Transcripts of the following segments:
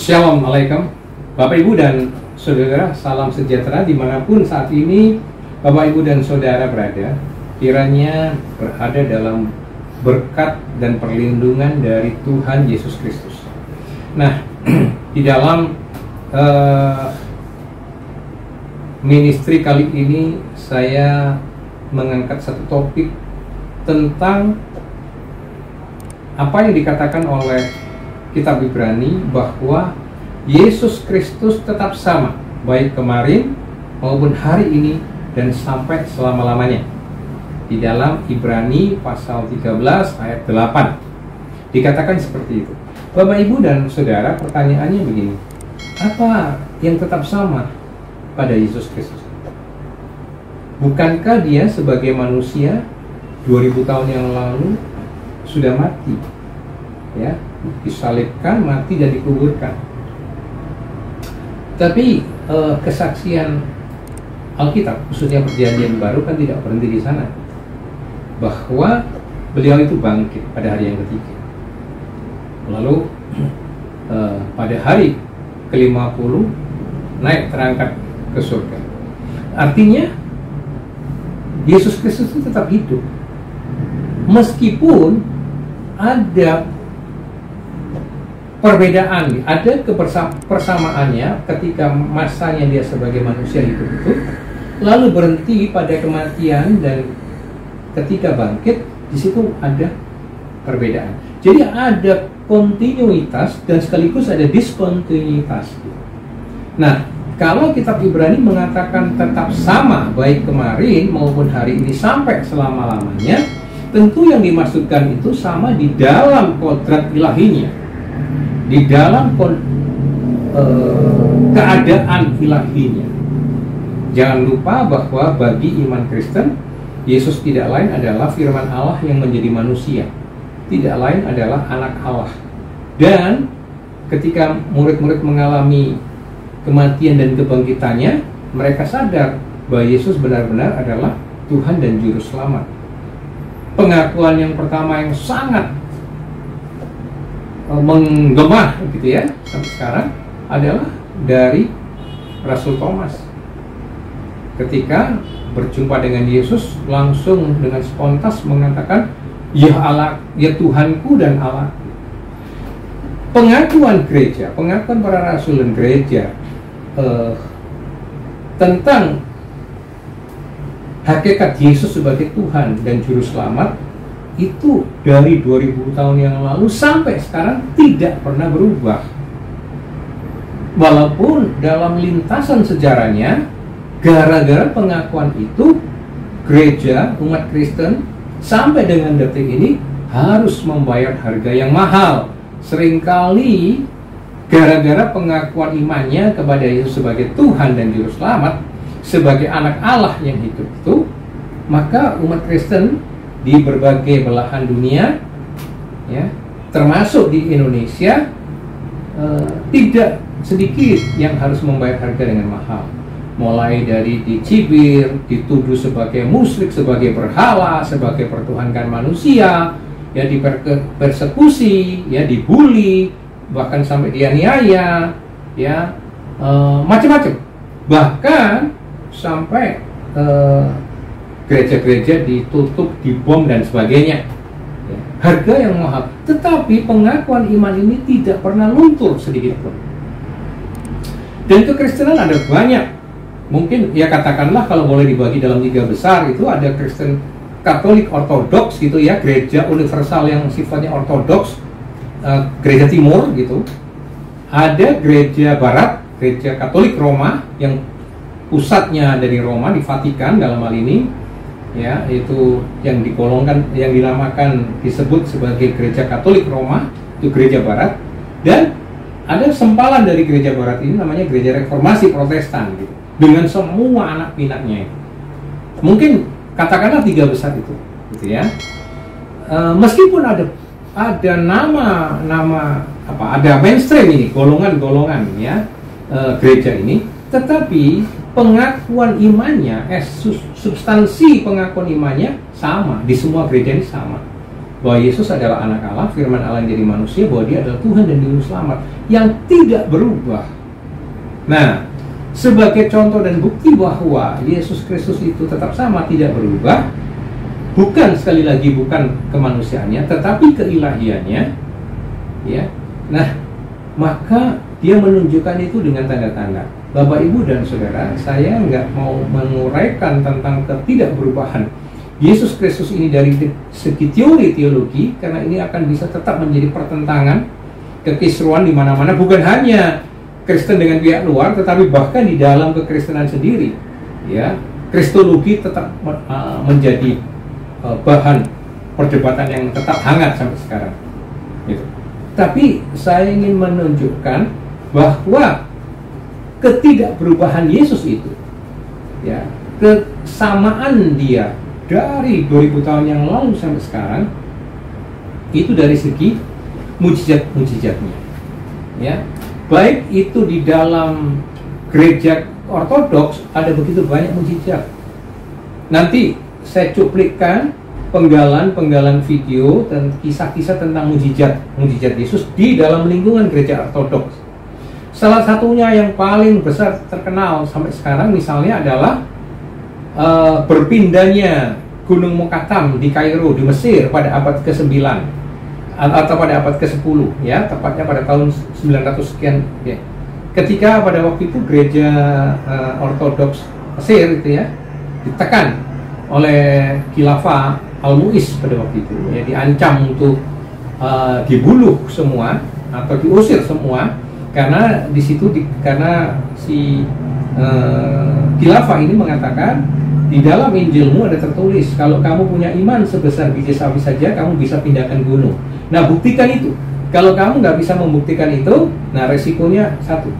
Shalom Alaikum Bapak Ibu dan Saudara, salam sejahtera dimanapun saat ini Bapak Ibu dan Saudara berada. Kiranya berada dalam berkat dan perlindungan dari Tuhan Yesus Kristus. Nah, di dalam ministry kali ini saya mengangkat satu topik tentang apa yang dikatakan oleh Kitab Ibrani bahwa Yesus Kristus tetap sama baik kemarin maupun hari ini dan sampai selama-lamanya. Di dalam Ibrani pasal 13 ayat 8 dikatakan seperti itu. Bapak Ibu dan Saudara, pertanyaannya begini, apa yang tetap sama pada Yesus Kristus? Bukankah dia sebagai manusia 2000 tahun yang lalu sudah mati, ya, disalibkan, mati dan dikuburkan? Tapi kesaksian Alkitab, khususnya Perjanjian Baru, kan tidak berhenti di sana, bahwa beliau itu bangkit pada hari yang ketiga. Lalu pada hari ke-50 naik terangkat ke surga. Artinya Yesus Kristus itu tetap hidup, meskipun ada perbedaan, ada persamaannya ketika masanya dia sebagai manusia hidup itu, lalu berhenti pada kematian, dan ketika bangkit di situ ada perbedaan. Jadi ada kontinuitas dan sekaligus ada diskontinuitas. Nah, kalau Kitab Ibrani mengatakan tetap sama baik kemarin maupun hari ini sampai selama-lamanya, tentu yang dimaksudkan itu sama di dalam kodrat ilahinya, di dalam keadaan ilahinya. Jangan lupa bahwa bagi iman Kristen, Yesus tidak lain adalah firman Allah yang menjadi manusia, tidak lain adalah anak Allah. Dan ketika murid-murid mengalami kematian dan kebangkitannya, mereka sadar bahwa Yesus benar-benar adalah Tuhan dan Juru Selamat. Pengakuan yang pertama yang sangat menggema gitu ya sampai sekarang adalah dari Rasul Thomas. Ketika berjumpa dengan Yesus, langsung dengan spontan mengatakan, "Ya Allah, ya Tuhanku dan Allah." Pengakuan gereja, pengakuan para rasul dan gereja tentang hakikat Yesus sebagai Tuhan dan Juru Selamat itu dari 2000 tahun yang lalu sampai sekarang tidak pernah berubah. Walaupun dalam lintasan sejarahnya, gara-gara pengakuan itu, gereja, umat Kristen sampai dengan detik ini harus membayar harga yang mahal. Seringkali gara-gara pengakuan imannya kepada Yesus sebagai Tuhan dan Juru Selamat, sebagai anak Allah yang hidup itu, maka umat Kristen di berbagai belahan dunia, ya, termasuk di Indonesia, tidak sedikit yang harus membayar harga dengan mahal. Mulai dari dicibir, dituduh sebagai musyrik, sebagai berhala, sebagai pertuhankan manusia, ya, dipersekusi, ya, dibully, bahkan sampai dianiaya, ya, macam-macam. Bahkan sampai gereja-gereja ditutup, dibom dan sebagainya. Ya, harga yang mahal. Tetapi pengakuan iman ini tidak pernah luntur sedikit pun. Dan kekristenan ada banyak. Mungkin ya katakanlah kalau boleh dibagi dalam 3 besar, itu ada Kristen Katolik Ortodoks gitu ya, gereja universal yang sifatnya ortodoks, gereja timur gitu. Ada gereja barat, gereja Katolik Roma yang pusatnya dari Roma, di Vatikan dalam hal ini, ya, itu yang digolongkan, yang dinamakan, disebut sebagai gereja Katolik Roma, itu gereja barat. Dan ada sempalan dari gereja barat ini namanya gereja Reformasi Protestan gitu, dengan semua anak pinaknya. Mungkin katakanlah 3 besar itu gitu ya. Meskipun ada nama apa, ada mainstream ini, golongan-golongan ya, gereja ini, tetapi pengakuan imannya, substansi pengakuan imannya sama di semua gereja ini sama. bahwa Yesus adalah anak Allah, firman Allah yang jadi manusia, bahwa dia adalah Tuhan dan Juru Selamat yang tidak berubah. Nah, sebagai contoh dan bukti bahwa Yesus Kristus itu tetap sama, tidak berubah, bukan, sekali lagi, bukan kemanusiaannya, tetapi keilahiannya, ya. Nah, maka dia menunjukkan itu dengan tanda-tanda. Bapak, Ibu, dan Saudara, saya nggak mau menguraikan tentang ketidakberubahan Yesus Kristus ini dari segi teologi, karena ini akan bisa tetap menjadi pertentangan, kekisruan di mana-mana, bukan hanya Kristen dengan pihak luar, tetapi bahkan di dalam kekristenan sendiri, ya, kristologi tetap menjadi bahan perdebatan yang tetap hangat sampai sekarang. Gitu. Tapi saya ingin menunjukkan bahwa ketidakberubahan Yesus itu, ya, kesamaan dia dari 2000 tahun yang lalu sampai sekarang, itu dari segi mujizat-mujizatnya, ya. Baik itu di dalam gereja ortodoks ada begitu banyak mujizat. Nanti saya cuplikan penggalan video dan kisah-kisah tentang mujizat Yesus di dalam lingkungan gereja ortodoks. Salah satunya yang paling besar terkenal sampai sekarang misalnya adalah berpindahnya Gunung Mukatam di Kairo di Mesir pada abad ke-9 atau pada abad ke-10, ya, tepatnya pada tahun 900 sekian, ya. Ketika pada waktu itu gereja ortodoks Mesir itu, ya, ditekan oleh khilafah Al-Mu'izz pada waktu itu, ya, diancam untuk dibunuh semua atau diusir semua, karena di situ karena si khilafah ini mengatakan, di dalam Injilmu ada tertulis, kalau kamu punya iman sebesar biji sawi saja, kamu bisa pindahkan gunung. Nah, buktikan itu. Kalau kamu nggak bisa membuktikan itu, nah resikonya satu,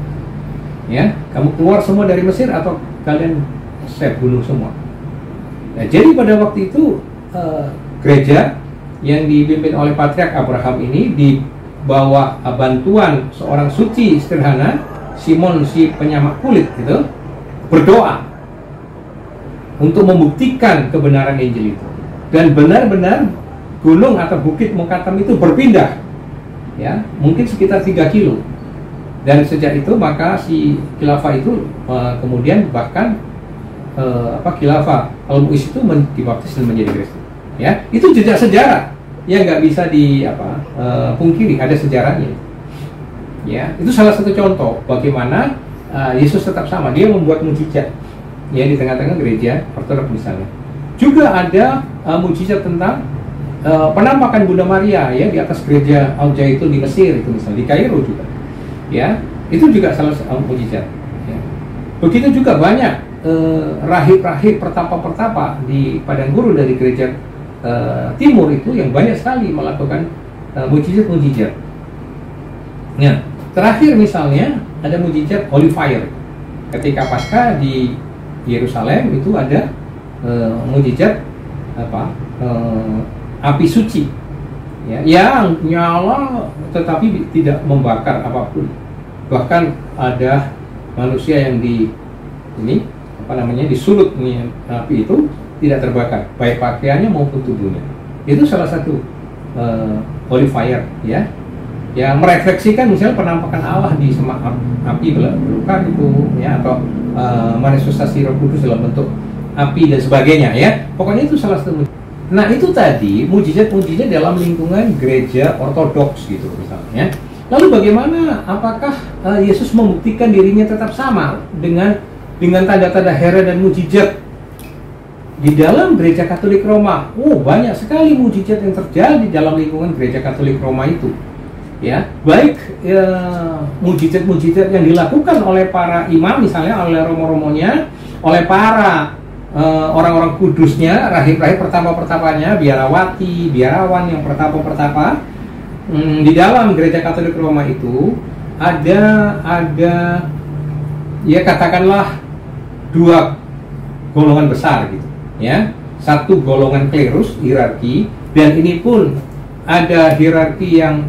ya, kamu keluar semua dari Mesir atau kalian saya bunuh semua. Nah, jadi pada waktu itu gereja yang dipimpin oleh Patriark Abraham ini di bawah bantuan seorang suci sederhana, Simon si penyamak kulit gitu, berdoa untuk membuktikan kebenaran Injil itu. Dan benar-benar gunung atau bukit Mukatam itu berpindah, ya, mungkin sekitar 3 kilo. Dan sejak itu maka si khilafah itu kemudian bahkan khilafah Al-Mu'izz itu dibaptis dan menjadi Kristen. Ya, itu jejak sejarah yang nggak bisa pungkiri, ada sejarahnya. Ya, itu salah satu contoh bagaimana Yesus tetap sama, dia membuat mujizat, ya, di tengah-tengah gereja ortodoks misalnya. Juga ada mujizat tentang penampakan Bunda Maria, ya, di atas gereja Al-Zaitun di Mesir itu misalnya, di Kairo juga, ya, itu juga salah satu mujizat, ya. Begitu juga banyak rahib-rahib pertapa-pertapa di padang gurun dari gereja timur itu yang banyak sekali melakukan mujizat-mujizat. Nah, terakhir misalnya ada mujizat Holy Fire. Ketika Paskah di Yerusalem itu ada mujizat api suci, ya, yang nyala tetapi tidak membakar apapun. Bahkan ada manusia yang disulut api itu tidak terbakar, baik pakaiannya maupun tubuhnya. Itu salah satu Holy Fire, ya, yang merefleksikan misalnya penampakan Allah di semak api belukar itu, ya, atau manifestasi Roh Kudus dalam bentuk api dan sebagainya, ya. Pokoknya itu salah satu mujizat. Nah, itu tadi mujizat-mujizat dalam lingkungan gereja ortodoks gitu misalnya. Lalu bagaimana, apakah Yesus membuktikan dirinya tetap sama dengan tanda-tanda heran dan mujizat di dalam gereja Katolik Roma? Banyak sekali mujizat yang terjadi dalam lingkungan gereja Katolik Roma itu, ya, baik mujizat-mujizat yang dilakukan oleh para imam misalnya, oleh romo-romonya, oleh para orang-orang kudusnya, rahib-rahib pertapa-pertapanya, biarawati, biarawan yang pertapa-pertapa. Di dalam gereja Katolik Roma itu ada ya, katakanlah 2 golongan besar gitu, ya. Satu golongan klerus, hierarki, dan ini pun ada hierarki yang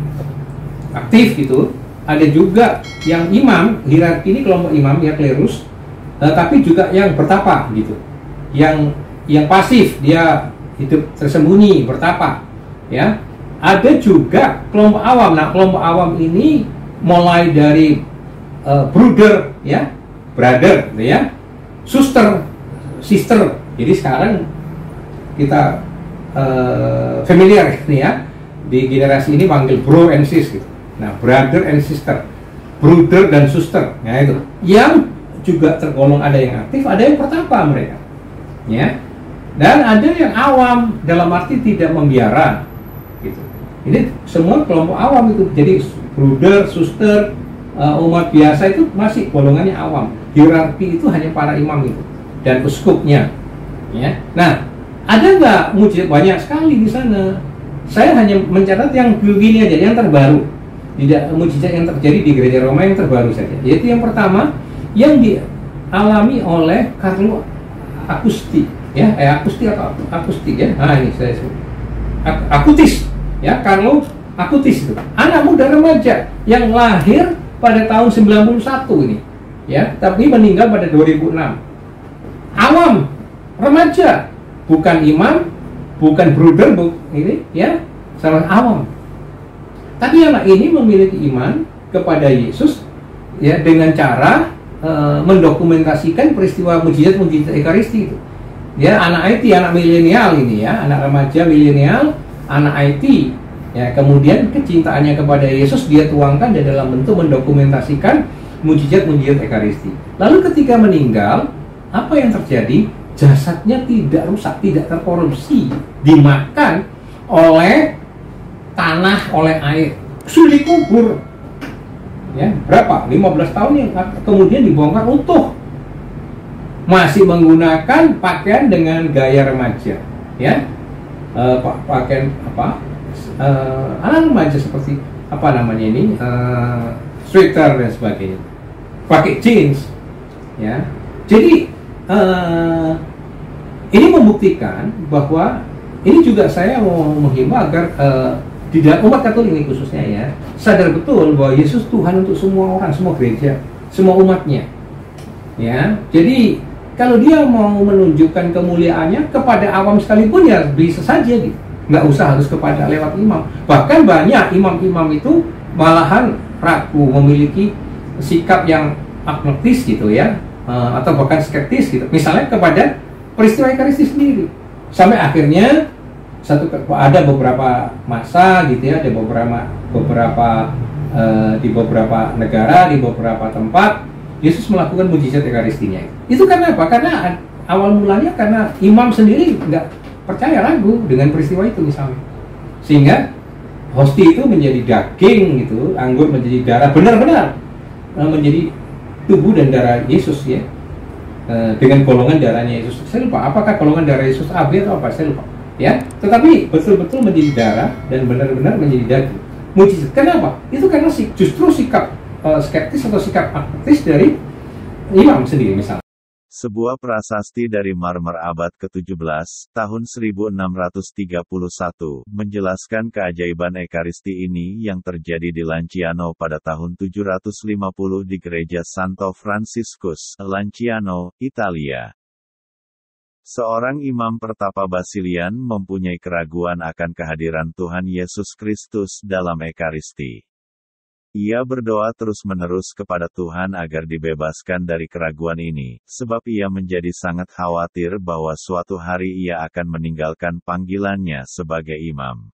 aktif gitu. Ada juga yang imam, hierarki ini kelompok imam, ya, klerus, tapi juga yang bertapa gitu, yang pasif, dia hidup tersembunyi, bertapa, ya. Ada juga kelompok awam. Nah, kelompok awam ini mulai dari brother, ya, brother, ya, sister. Jadi sekarang kita familiar nih ya, di generasi ini panggil bro and sis gitu. Nah, brother and sister, brother dan sister, ya itu. Yang juga tergolong ada yang aktif, ada yang pertapa mereka, ya. Dan ada yang awam dalam arti tidak membiara, gitu. Ini semua kelompok awam itu. Jadi brother, sister, umat biasa itu masih golongannya awam. Hierarki itu hanya para imam itu dan uskupnya, ya. Nah, ada nggak mujizat? Banyak sekali di sana. Saya hanya mencatat yang begini aja, yang terbaru. Tidak mujizat yang terjadi di gereja Roma yang terbaru saja. Yaitu yang pertama yang dialami oleh Carlo Acutis, ya, Acutis atau Acutis ya. Nah, ini saya sebut Acutis, ya, Carlo Acutis itu anak muda remaja yang lahir pada tahun 91 ini, ya, tapi meninggal pada 2006. Awam, remaja, bukan imam, bukan brother, ini ya, salah awam. Tapi anak ini memiliki iman kepada Yesus, ya, dengan cara mendokumentasikan peristiwa mujizat Ekaristi itu. Ya, anak IT, anak milenial ini ya, anak remaja milenial, anak IT. Ya, kemudian kecintaannya kepada Yesus dia tuangkan di dalam bentuk mendokumentasikan mujizat Ekaristi. Lalu ketika meninggal, apa yang terjadi? Jasadnya tidak rusak, tidak terkorupsi, dimakan oleh tanah, oleh air, sulit kubur. Ya, berapa? 15 tahun yang kemudian dibongkar utuh. Masih menggunakan pakaian dengan gaya remaja, ya. Pakaian apa? Anak remaja seperti apa namanya ini? Sweater dan sebagainya. Pakai jeans, ya. Jadi ini membuktikan bahwa ini juga saya mau menghimbau agar di dalam umat Katolik ini khususnya ya, sadar betul bahwa Yesus Tuhan untuk semua orang, semua gereja, semua umatnya. Ya, jadi kalau dia mau menunjukkan kemuliaannya kepada awam sekalipun ya bisa saja gitu. Nggak usah harus kepada lewat imam. Bahkan banyak imam-imam itu malahan ragu, memiliki sikap yang agnostis gitu ya. Atau bahkan skeptis gitu, misalnya kepada peristiwa Ekaristi sendiri, sampai akhirnya ada beberapa masa gitu ya, ada beberapa di beberapa negara, di beberapa tempat Yesus melakukan mujizat Ekaristinya. Itu karena apa? Karena awal mulanya karena imam sendiri nggak percaya, ragu dengan peristiwa itu misalnya, sehingga hosti itu menjadi daging gitu, anggur menjadi darah, benar-benar menjadi tubuh dan darah Yesus ya, dengan golongan darahnya Yesus. Saya lupa apakah golongan darah Yesus AB atau apa, saya lupa ya, tetapi betul-betul menjadi darah dan benar-benar menjadi daging. Mujizat. Kenapa? Itu karena justru sikap skeptis atau sikap aktif dari imam sendiri misalnya. Sebuah prasasti dari Marmer abad ke-17, tahun 1631, menjelaskan keajaiban Ekaristi ini yang terjadi di Lanciano pada tahun 750 di gereja Santo Franciscus, Lanciano, Italia. Seorang imam pertapa Basilian mempunyai keraguan akan kehadiran Tuhan Yesus Kristus dalam Ekaristi. Ia berdoa terus-menerus kepada Tuhan agar dibebaskan dari keraguan ini, sebab ia menjadi sangat khawatir bahwa suatu hari ia akan meninggalkan panggilannya sebagai imam.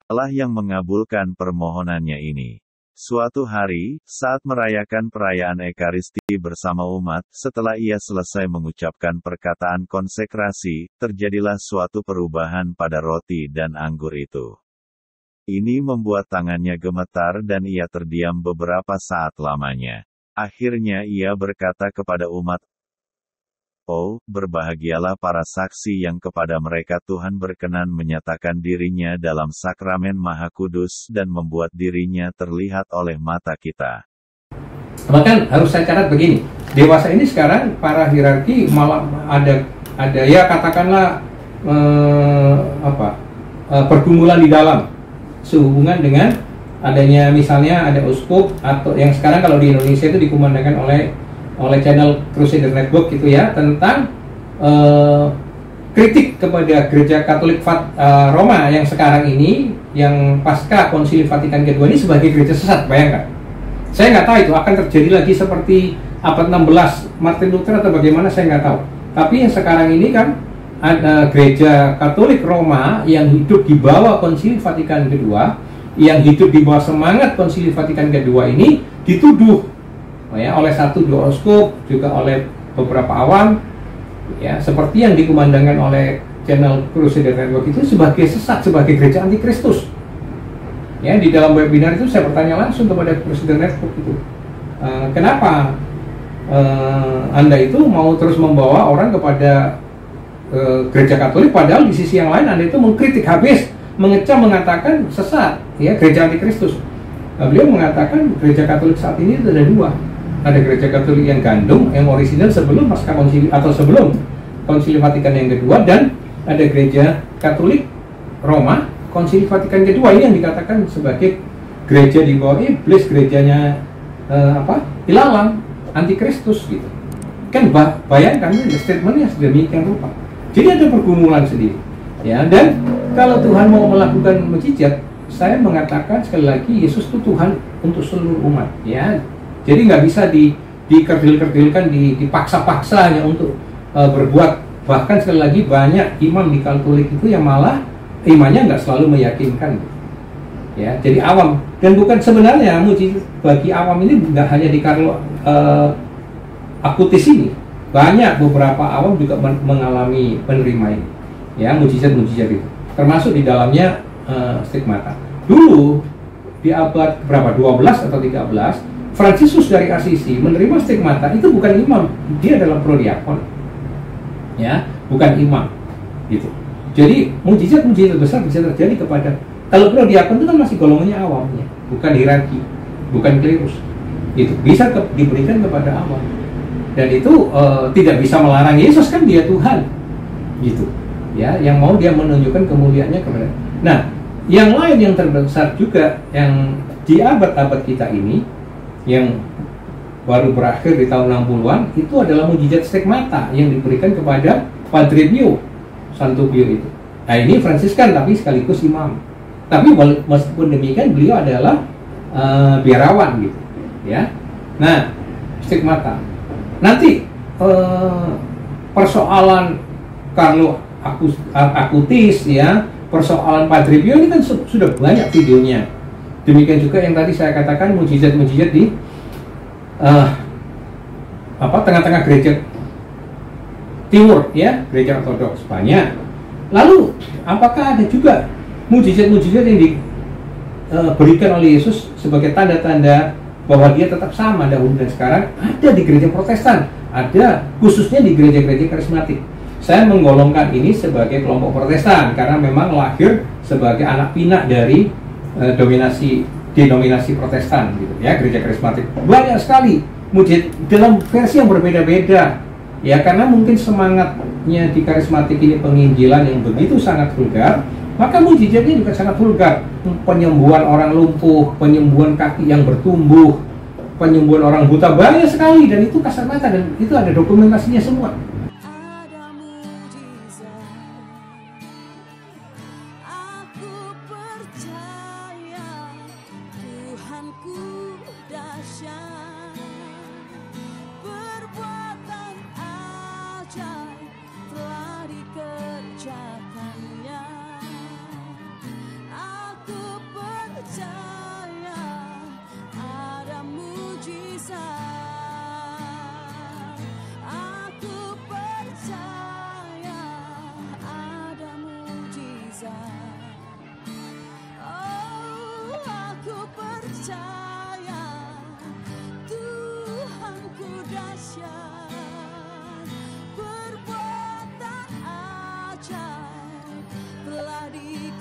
Allah yang mengabulkan permohonannya ini. Suatu hari, saat merayakan perayaan Ekaristi bersama umat, setelah ia selesai mengucapkan perkataan konsekrasi, terjadilah suatu perubahan pada roti dan anggur itu. Ini membuat tangannya gemetar dan ia terdiam beberapa saat lamanya. Akhirnya ia berkata kepada umat, "Oh, berbahagialah para saksi yang kepada mereka Tuhan berkenan menyatakan dirinya dalam sakramen Maha Kudus dan membuat dirinya terlihat oleh mata kita." Bahkan harus saya catat begini, dewasa ini sekarang para hierarki malah ada ya katakanlah pergumulan di dalam, sehubungan dengan adanya misalnya ada uskup atau yang sekarang kalau di Indonesia itu dikumandangkan oleh channel Crusader Network gitu ya, tentang kritik kepada Gereja Katolik Roma yang sekarang ini, yang pasca Konsili Vatikan kedua ini sebagai gereja sesat. Bayangkan, saya nggak tahu itu akan terjadi lagi seperti abad 16 Martin Luther atau bagaimana, saya nggak tahu. Tapi yang sekarang ini kan ada Gereja Katolik Roma yang hidup di bawah Konsili Vatikan kedua, yang hidup di bawah semangat Konsili Vatikan kedua ini dituduh ya oleh dua uskup, juga oleh beberapa awam, ya seperti yang dikumandangkan oleh channel Crusader Network itu sebagai sesat, sebagai gereja antikristus. Ya, di dalam webinar itu saya bertanya langsung kepada Crusader Network itu, kenapa Anda itu mau terus membawa orang kepada gereja Katolik, padahal di sisi yang lain Anda itu mengkritik habis, mengecam, mengatakan sesat, ya gereja antikristus. Beliau mengatakan gereja Katolik saat ini ada dua. Ada gereja Katolik yang gandum, yang orisinal sebelum pasca konsili atau sebelum Konsili Vatikan yang kedua, dan ada gereja Katolik Roma Konsili Vatikan kedua ini yang dikatakan sebagai gereja di bawah iblis, gerejanya ilalang, antikristus gitu. Kan bayangkan statementnya sedemikian rupa. Jadi ada pergumulan sendiri. Ya, dan kalau Tuhan mau melakukan mukjizat, saya mengatakan sekali lagi Yesus itu Tuhan untuk seluruh umat. Ya, jadi nggak bisa dikerdil-kerdilkan, dipaksa-paksa hanya untuk berbuat. Bahkan sekali lagi banyak imam di Katolik itu yang malah imannya nggak selalu meyakinkan. Ya, jadi awam. Dan bukan sebenarnya mujizat bagi awam ini nggak hanya di Carlo Acutis ini. Banyak beberapa awam juga mengalami penerima ini. Ya, mujizat-mujizat itu. Termasuk di dalamnya stigmata. Dulu di abad berapa? 12 atau 13, Fransiskus dari Assisi menerima stigmata itu bukan imam, dia adalah prodiakon, ya, bukan imam, gitu. Jadi mujizat-mujizat besar bisa terjadi kepada, kalau prodiakon itu kan masih golongannya awamnya, bukan hierarki, bukan klerus, itu bisa diberikan kepada awam, dan itu tidak bisa melarang Yesus, kan dia Tuhan, gitu, ya, yang mau dia menunjukkan kemuliaannya kepada. Nah, yang lain yang terbesar juga yang di abad-abad kita ini, yang baru berakhir di tahun 60-an, itu adalah mujizat stigmata yang diberikan kepada Padre Pio, Santo Pio itu. Nah, ini Fransiskan tapi sekaligus imam. Tapi meskipun demikian beliau adalah biarawan gitu, ya. Nah, stigmata. Nanti persoalan Carlo Acutis, ya, persoalan Padre Pio ini kan sudah banyak videonya. Demikian juga yang tadi saya katakan mujizat-mujizat di tengah-tengah gereja timur, ya, gereja ortodoks banyak. Lalu apakah ada juga mujizat-mujizat yang diberikan oleh Yesus sebagai tanda-tanda bahwa dia tetap sama dahulu dan sekarang? Ada di gereja Protestan, ada khususnya di gereja-gereja karismatik. Saya menggolongkan ini sebagai kelompok Protestan karena memang lahir sebagai anak pinak dari denominasi Protestan, gitu ya, gereja karismatik. Banyak sekali mujizat dalam versi yang berbeda-beda, ya, karena mungkin semangatnya di karismatik ini penginjilan yang begitu sangat vulgar, maka mujizatnya juga sangat vulgar. Penyembuhan orang lumpuh, penyembuhan kaki yang bertumbuh, penyembuhan orang buta, banyak sekali, dan itu kasat mata, dan itu ada dokumentasinya semua.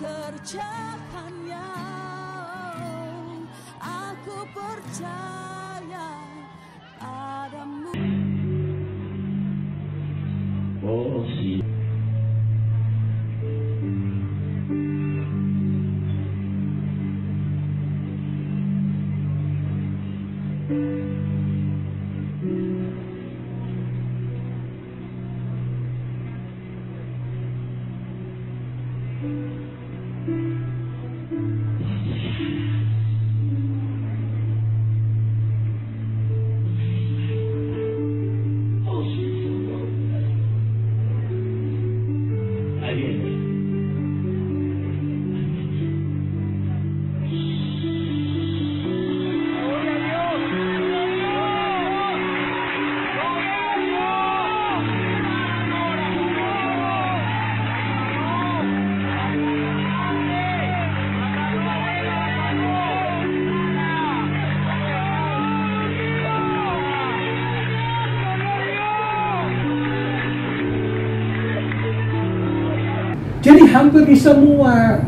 Kerjakannya, aku percaya padamu. Oh, si. Jadi hampir di semua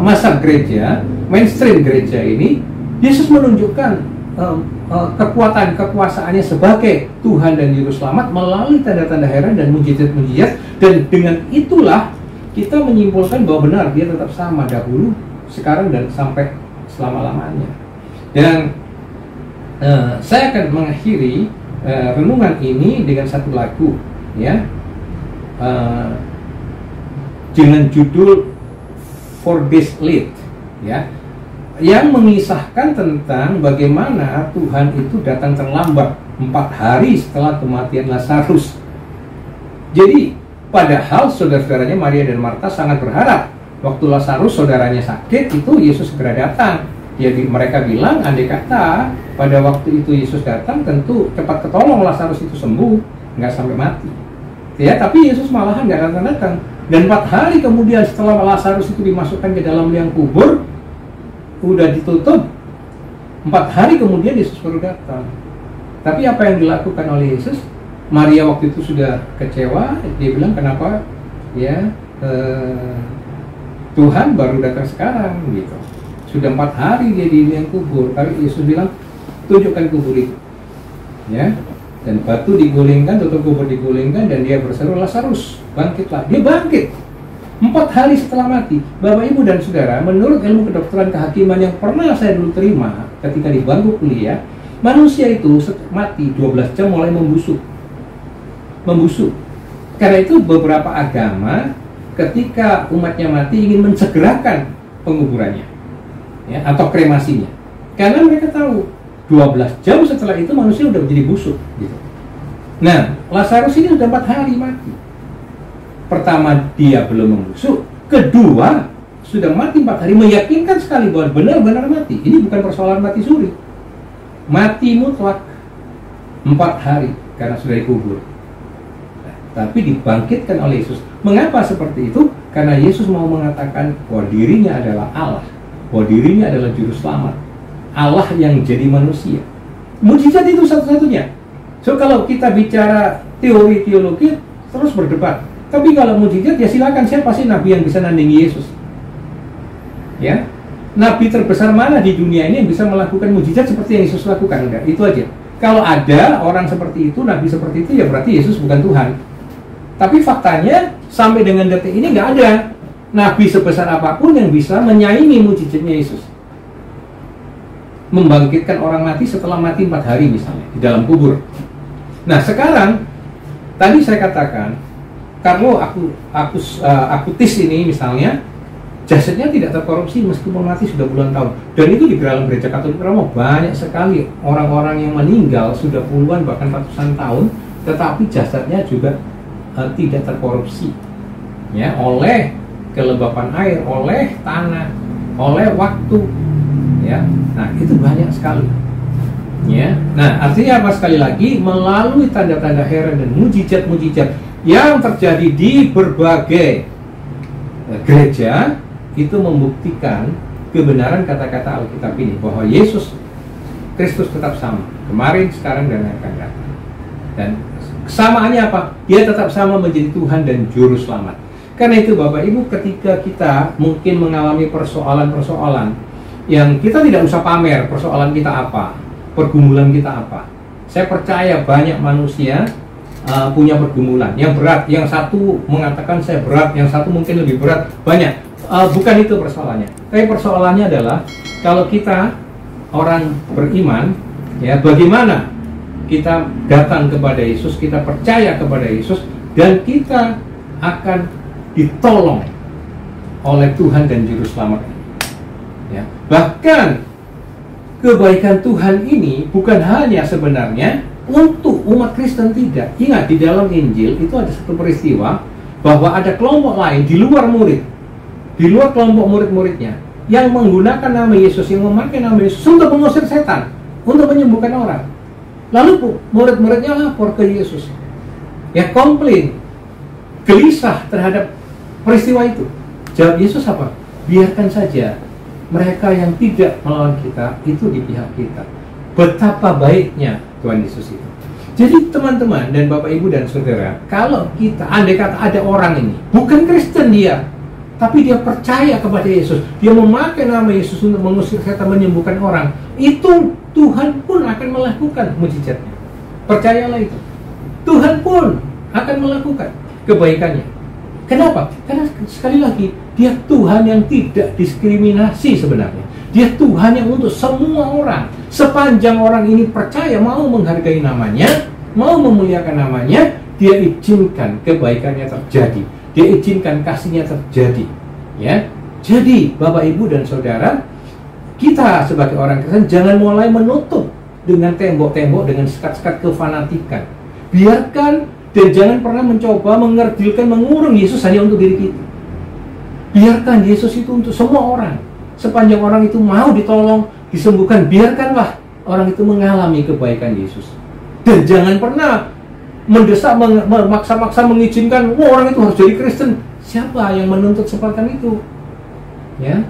masa gereja, mainstream gereja ini, Yesus menunjukkan kekuatan kekuasaannya sebagai Tuhan dan Juru Selamat melalui tanda-tanda heran dan mujizat-mujizat, dan dengan itulah kita menyimpulkan bahwa benar dia tetap sama dahulu, sekarang, dan sampai selama-lamanya. Dan saya akan mengakhiri renungan ini dengan satu lagu, ya, dengan judul For This Late, ya, yang mengisahkan tentang bagaimana Tuhan itu datang terlambat 4 hari setelah kematian Lazarus. Jadi padahal saudara-saudaranya Maria dan Marta sangat berharap waktu Lazarus saudaranya sakit itu Yesus segera datang. Jadi mereka bilang andai kata pada waktu itu Yesus datang tentu cepat ketolong Lazarus itu sembuh, nggak sampai mati. Ya, tapi Yesus malahan nggak datang-datang. Dan 4 hari kemudian setelah Lazarus itu dimasukkan ke dalam liang kubur, udah ditutup, 4 hari kemudian Yesus baru datang. Tapi apa yang dilakukan oleh Yesus? Maria waktu itu sudah kecewa, dia bilang kenapa ya Tuhan baru datang sekarang gitu. Sudah 4 hari dia di liang kubur. Tapi Yesus bilang tunjukkan kubur itu, ya. Dan batu digulingkan, tutup kubur digulingkan, dan dia berseru, Lazarus, bangkitlah. Dia bangkit 4 hari setelah mati. Bapak, Ibu, dan Saudara, menurut ilmu kedokteran kehakiman yang pernah saya dulu terima ketika di bangku kuliah, manusia itu mati 12 jam mulai membusuk. Karena itu beberapa agama ketika umatnya mati ingin mensegerakan penguburannya, ya, atau kremasinya. Karena mereka tahu 12 jam setelah itu manusia udah menjadi busuk gitu. Nah, Lazarus ini sudah 4 hari mati. Pertama, dia belum membusuk. Kedua, sudah mati 4 hari, meyakinkan sekali bahwa benar-benar mati. Ini bukan persoalan mati suri, mati mutlak 4 hari karena sudah dikubur. Nah, tapi dibangkitkan oleh Yesus. Mengapa seperti itu? Karena Yesus mau mengatakan bahwa dirinya adalah Allah, bahwa dirinya adalah Juru Selamat, Allah yang jadi manusia. Mujizat itu satu-satunya. So kalau kita bicara teori teologi terus berdebat. Tapi kalau mujizat ya silakan, siapa sih nabi yang bisa nandingi Yesus? Ya, nabi terbesar mana di dunia ini yang bisa melakukan mujizat seperti yang Yesus lakukan? Enggak, itu aja. Kalau ada orang seperti itu, nabi seperti itu, ya berarti Yesus bukan Tuhan. Tapi faktanya sampai dengan detik ini nggak ada nabi sebesar apapun yang bisa menyaingi mujizatnya Yesus. Membangkitkan orang mati setelah mati 4 hari misalnya di dalam kubur. Nah sekarang tadi saya katakan kalau akutis ini misalnya jasadnya tidak terkorupsi meskipun mati sudah puluhan tahun, dan itu di dalam gereja Katolik Roma banyak sekali orang-orang yang meninggal sudah puluhan bahkan ratusan tahun tetapi jasadnya juga tidak terkorupsi, ya, oleh kelembapan air, oleh tanah, oleh waktu. Ya, nah itu banyak sekali. Ya, nah artinya apa, sekali lagi melalui tanda-tanda heran dan mujizat-mujizat yang terjadi di berbagai gereja itu membuktikan kebenaran kata-kata Alkitab ini bahwa Yesus Kristus tetap sama kemarin, sekarang, dan akan datang. Dan kesamaannya apa? Dia tetap sama menjadi Tuhan dan Juru Selamat. Karena itu Bapak Ibu, ketika kita mungkin mengalami persoalan-persoalan yang kita tidak usah pamer persoalan kita apa, pergumulan kita apa. Saya percaya banyak manusia punya pergumulan yang berat. Yang satu mengatakan saya berat, yang satu mungkin lebih berat. Banyak. Bukan itu persoalannya. Tapi persoalannya adalah kalau kita orang beriman, ya, bagaimana kita datang kepada Yesus, kita percaya kepada Yesus, dan kita akan ditolong oleh Tuhan dan Juru Selamat. Ya. Bahkan kebaikan Tuhan ini bukan hanya sebenarnya untuk umat Kristen, tidak. Ingat, di dalam Injil itu ada satu peristiwa bahwa ada kelompok lain di luar murid, di luar kelompok murid-muridnya, yang menggunakan nama Yesus, yang memakai nama Yesus untuk mengusir setan, untuk menyembuhkan orang. Lalu murid-muridnya lapor ke Yesus, ya, komplain, gelisah terhadap peristiwa itu. Jawab Yesus apa? Biarkan saja mereka yang tidak melawan kita itu di pihak kita. Betapa baiknya Tuhan Yesus itu. Jadi teman-teman dan Bapak Ibu dan Saudara, kalau kita, andai kata ada orang ini bukan Kristen dia, tapi dia percaya kepada Yesus, dia memakai nama Yesus untuk mengusir setan, menyembuhkan orang, itu Tuhan pun akan melakukan mujizatnya. Percayalah itu. Tuhan pun akan melakukan kebaikannya. Kenapa? Karena sekali lagi, dia Tuhan yang tidak diskriminasi sebenarnya. Dia Tuhan yang untuk semua orang. Sepanjang orang ini percaya, mau menghargai namanya, mau memuliakan namanya, dia izinkan kebaikannya terjadi. Dia izinkan kasihnya terjadi. Ya. Jadi, Bapak, Ibu, dan Saudara, kita sebagai orang Kristen jangan mulai menutup dengan tembok-tembok, dengan sekat-sekat kefanatikan. Biarkan, dan jangan pernah mencoba mengerdilkan, mengurung Yesus hanya untuk diri kita. Biarkan Yesus itu untuk semua orang. Sepanjang orang itu mau ditolong, disembuhkan, biarkanlah orang itu mengalami kebaikan Yesus. Dan jangan pernah mendesak, memaksa-maksa, mengizinkan, orang itu harus jadi Kristen. Siapa yang menuntut seperti itu? Ya,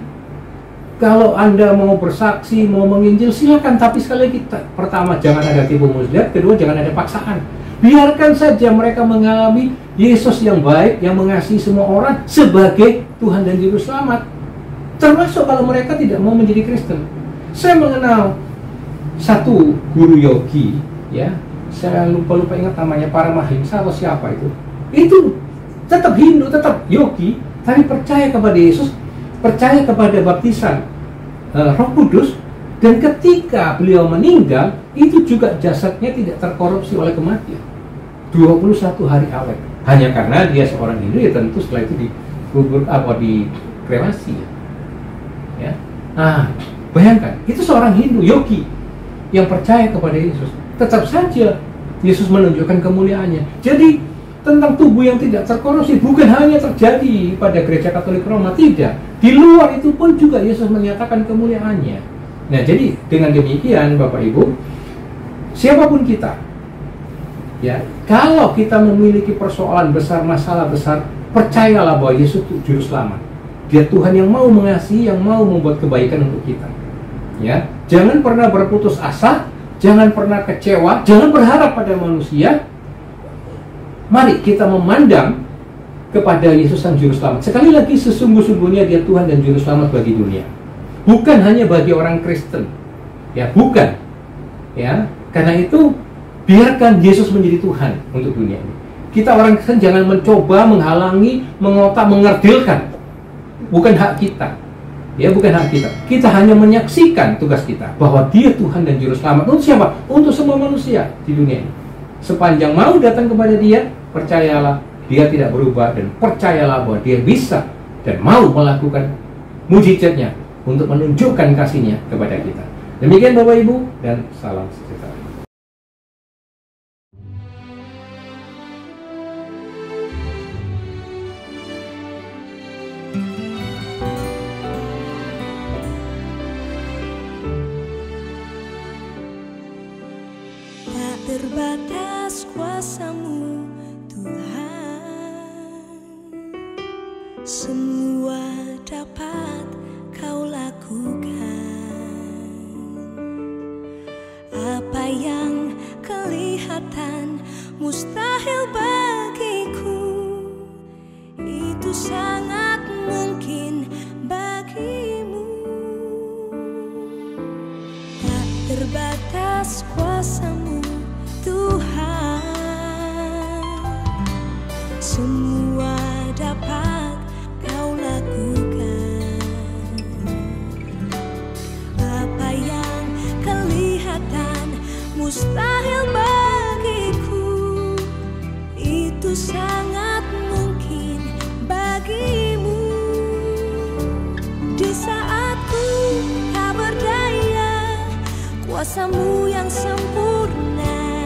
kalau Anda mau bersaksi, mau menginjil, silakan. Tapi sekali lagi, pertama, jangan ada tipu muslihat. Kedua, jangan ada paksaan. Biarkan saja mereka mengalami Yesus yang baik, yang mengasihi semua orang sebagai Tuhan dan Juru Selamat. Termasuk kalau mereka tidak mau menjadi Kristen. Saya mengenal satu guru yogi, ya, saya lupa ingat namanya, Paramahimsa atau siapa itu. Itu tetap Hindu, tetap yogi, tapi percaya kepada Yesus, percaya kepada baptisan Roh Kudus, dan ketika beliau meninggal, itu juga jasadnya tidak terkorupsi oleh kematian. 21 hari awet. Hanya karena dia seorang Hindu, ya tentu setelah itu dikubur dikremasi. Ya. Nah, bayangkan, itu seorang Hindu, yogi, yang percaya kepada Yesus. Tetap saja Yesus menunjukkan kemuliaannya. Jadi, tentang tubuh yang tidak terkorupsi bukan hanya terjadi pada Gereja Katolik Roma, tidak. Di luar itu pun juga Yesus menyatakan kemuliaannya. Nah, jadi dengan demikian, Bapak Ibu, siapapun kita, ya, kalau kita memiliki persoalan besar, masalah besar, percayalah bahwa Yesus itu Juru Selamat. Dia Tuhan yang mau mengasihi, yang mau membuat kebaikan untuk kita. Ya, jangan pernah berputus asa, jangan pernah kecewa, jangan berharap pada manusia. Mari kita memandang kepada Yesus Sang Juru Selamat. Sekali lagi, sesungguh-sungguhnya dia Tuhan dan Juru Selamat bagi dunia. Bukan hanya bagi orang Kristen. Ya, bukan. Ya, karena itu biarkan Yesus menjadi Tuhan untuk dunia ini. Kita orang Kristen jangan mencoba menghalangi, mengotak, mengerdilkan. Bukan hak kita. Ya, bukan hak kita. Kita hanya menyaksikan tugas kita bahwa dia Tuhan dan Juru Selamat. Untuk siapa? Untuk semua manusia di dunia ini. Sepanjang mau datang kepada dia, percayalah, dia tidak berubah, dan percayalah bahwa dia bisa dan mau melakukan mujizatnya untuk menunjukkan kasihnya kepada kita. Demikian Bapak Ibu, dan salam sejahtera. Tak terbatas kuasa-Mu, Tuhan. Semua dapat Kau lakukan. Apa yang kelihatan mustahil bagiku, itu sangat mungkin bagimu. Tak terbatas kuasa-Mu, Tuhan. Semua dapat Kau lakukan. Apa yang kelihatan mustahil bagiku, itu sangat mungkin bagimu. kuasa-Mu yang sempurna.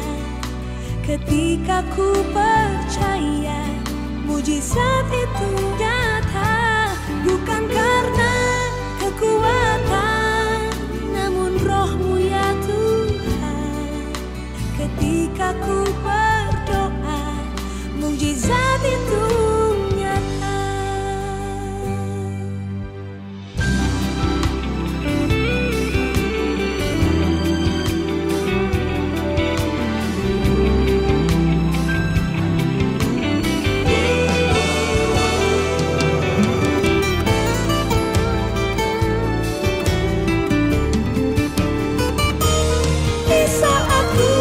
Ketika ku percaya mujizat itu nyata, bukan karena kekuatan, namun Roh-Mu ya Tuhan. Ketika ku berdoa, mujizat itu nyata. Di saat ku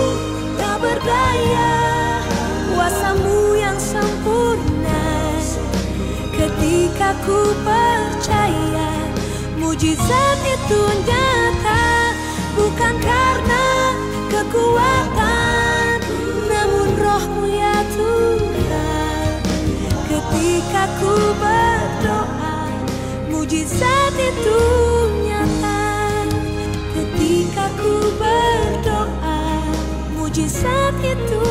tak berdaya, kuasa-Mu yang sempurna. Ketika ku percaya mujizat itu nyata, bukan karena kekuatan, namun Roh-Mu ya Tuhan. Ketika ku berdoa, mujizat itu nyata. Ketika ku berdoa, mujizat itu